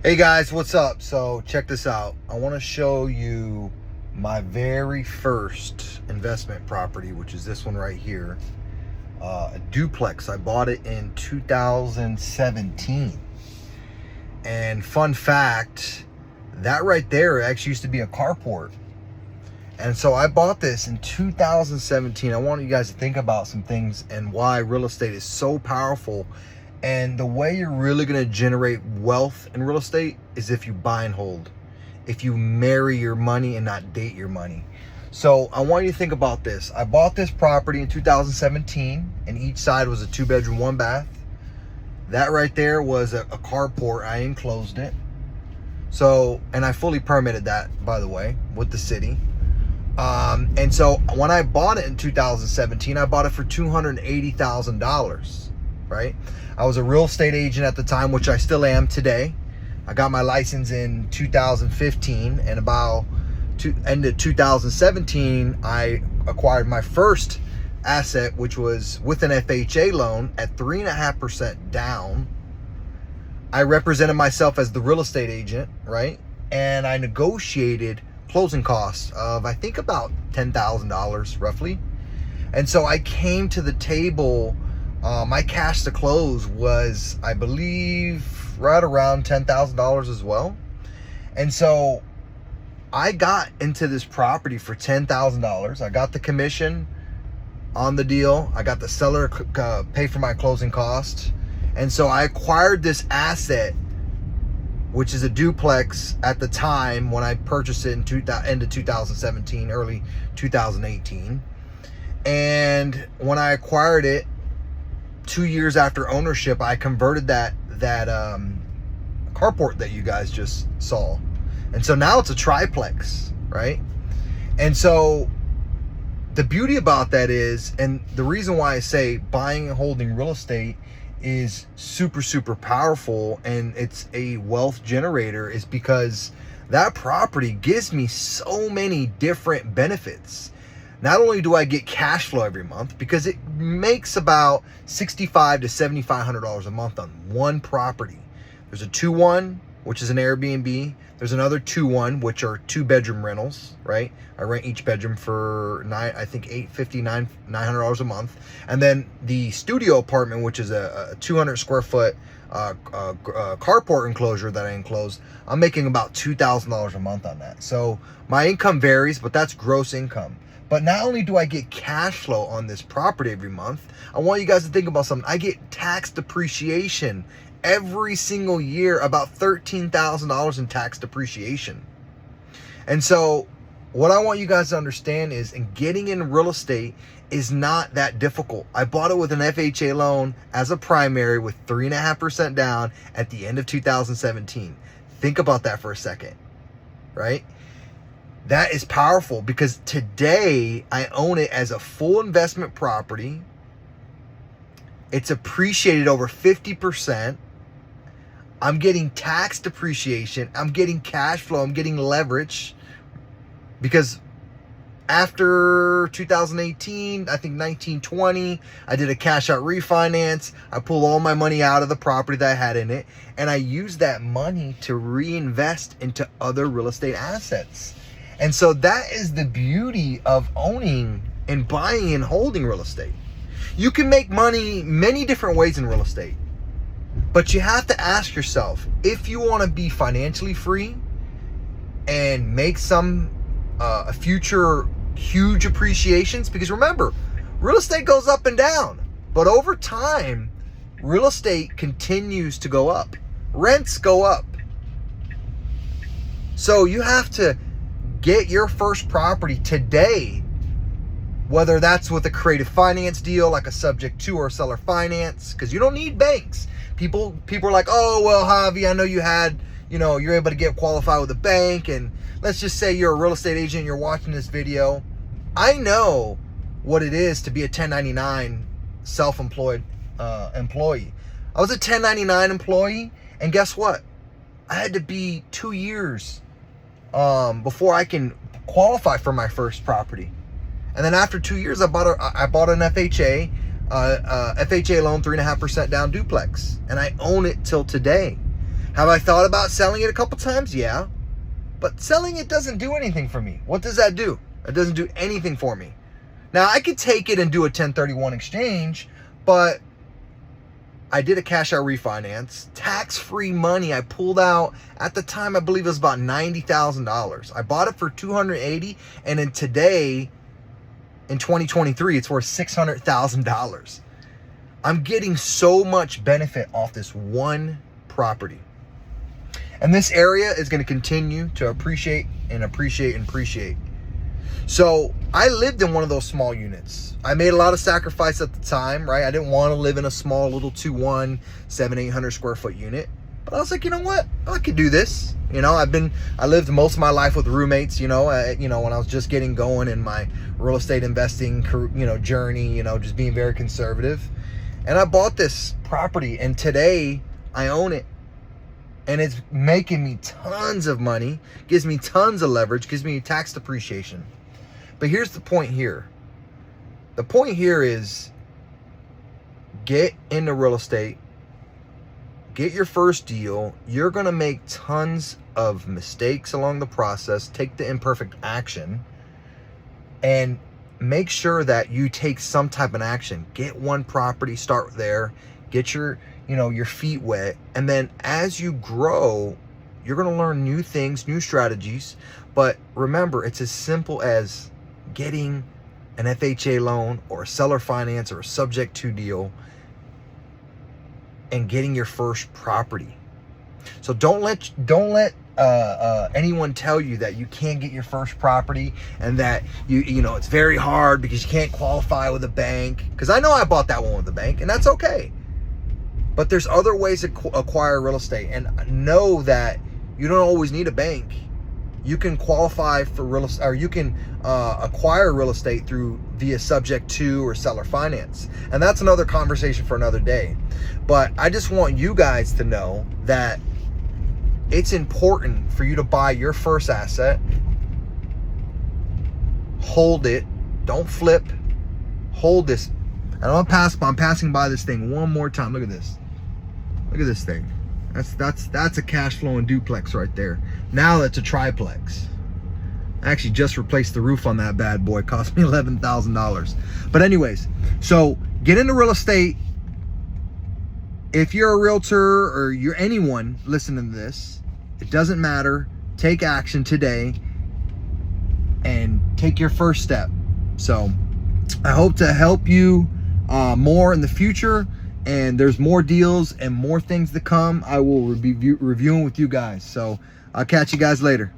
Hey guys, what's up? So check this out. I want to show you my very first investment property, which is this one right here. A duplex. I bought it in 2017. And fun fact, that right there actually used to be a carport. And so I bought this in 2017. I want you guys to think about some things and why real estate is so powerful. And the way you're really going to generate wealth in real estate is if you buy and hold. If you marry your money and not date your money. So I want you to think about this. I bought this property in 2017 and each side was a 2-bedroom, 1-bath. That right there was a carport. I enclosed it. So, and I fully permitted that, by the way, with the city. And so when I bought it in 2017, I bought it for $280,000, right? I was a real estate agent at the time, which I still am today. I got my license in 2015, and about end of 2017, I acquired my first asset, which was with an FHA loan at 3.5% down. I represented myself as the real estate agent, right? And I negotiated closing costs of, I think, about $10,000 roughly. And so I came to the table. My cash to close was, I believe, right around $10,000 as well. And so I got into this property for $10,000. I got the commission on the deal. I got the seller pay for my closing costs. And so I acquired this asset, which is a duplex at the time when I purchased it in end of 2017, early 2018. And when I acquired it, 2 years after ownership, I converted that carport that you guys just saw. And so now it's a triplex, right? And so the beauty about that is, and the reason why I say buying and holding real estate is super, super powerful and it's a wealth generator, is because that property gives me so many different benefits. Not only do I get cash flow every month, because it makes about $6,500 to $7,500 a month on one property. There's a 2-1, which is an Airbnb. There's another 2-1, which are 2-bedroom rentals, right? I rent each bedroom for $850, $900 a month. And then the studio apartment, which is a 200 square foot carport enclosure that I enclosed. I'm making about $2,000 a month on that. So my income varies, but that's gross income. But not only do I get cash flow on this property every month, I want you guys to think about something. I get tax depreciation every single year, about $13,000 in tax depreciation. And so what I want you guys to understand is, getting in real estate is not that difficult. I bought it with an FHA loan as a primary with 3.5% down at the end of 2017. Think about that for a second, right? That is powerful, because today I own it as a full investment property. It's appreciated over 50%. I'm getting tax depreciation. I'm getting cash flow. I'm getting leverage, because after 2018, I think 1920, I did a cash out refinance. I pulled all my money out of the property that I had in it, and I used that money to reinvest into other real estate assets. And so that is the beauty of owning and buying and holding real estate. You can make money many different ways in real estate, but you have to ask yourself, if you want to be financially free and make some future huge appreciations, because remember, real estate goes up and down, but over time, real estate continues to go up. Rents go up. So you have to get your first property today, whether that's with a creative finance deal like a subject to or seller finance, because you don't need banks. People are like, oh, well, Javi, I know you're able to get qualified with a bank, and let's just say you're a real estate agent and you're watching this video. I know what it is to be a 1099 self-employed employee. I was a 1099 employee, and guess what? I had to be 2 years before I can qualify for my first property. And then after 2 years, I bought an FHA loan, 3.5% down duplex, and I own it till today. Have I thought about selling it a couple times? Yeah. But selling it doesn't do anything for me. What does that do? It doesn't do anything for me. Now, I could take it and do a 1031 exchange, but I did a cash out refinance, tax-free money. I pulled out, at the time, I believe it was about $90,000. I bought it for $280,000, and then today, in 2023, it's worth $600,000. I'm getting so much benefit off this one property. And this area is going to continue to appreciate and appreciate and appreciate. So I lived in one of those small units. I made a lot of sacrifice at the time, right? I didn't want to live in a small little 2-1, 700-800 square foot unit. But I was like, you know what? I could do this. You know, I lived most of my life with roommates, when I was just getting going in my real estate investing, journey, just being very conservative. And I bought this property, and today I own it. And it's making me tons of money, gives me tons of leverage, gives me tax depreciation. But here's the point here. The point here is get into real estate, get your first deal. You're going to make tons of mistakes along the process. Take the imperfect action and make sure that you take some type of action. Get one property, start there, get your feet wet. And then as you grow, you're going to learn new things, new strategies. But remember, it's as simple as getting an FHA loan or a seller finance or a subject to deal and getting your first property. So don't let anyone tell you that you can't get your first property and that it's very hard because you can't qualify with a bank. Because I know I bought that one with a bank, and that's okay. But there's other ways to acquire real estate, and know that you don't always need a bank. You can qualify for real estate, or you can acquire real estate via subject to or seller finance. And that's another conversation for another day. But I just want you guys to know that it's important for you to buy your first asset, hold it, don't flip, hold this. And I'm passing by this thing one more time. Look at this. Look at this thing. That's a cash flowing duplex right there. Now that's a triplex. I actually just replaced the roof on that bad boy. It cost me $11,000. But anyways, so get into real estate. If you're a realtor or you're anyone listening to this, it doesn't matter. Take action today and take your first step. So I hope to help you more in the future, and there's more deals and more things to come. I will be reviewing with you guys. So I'll catch you guys later.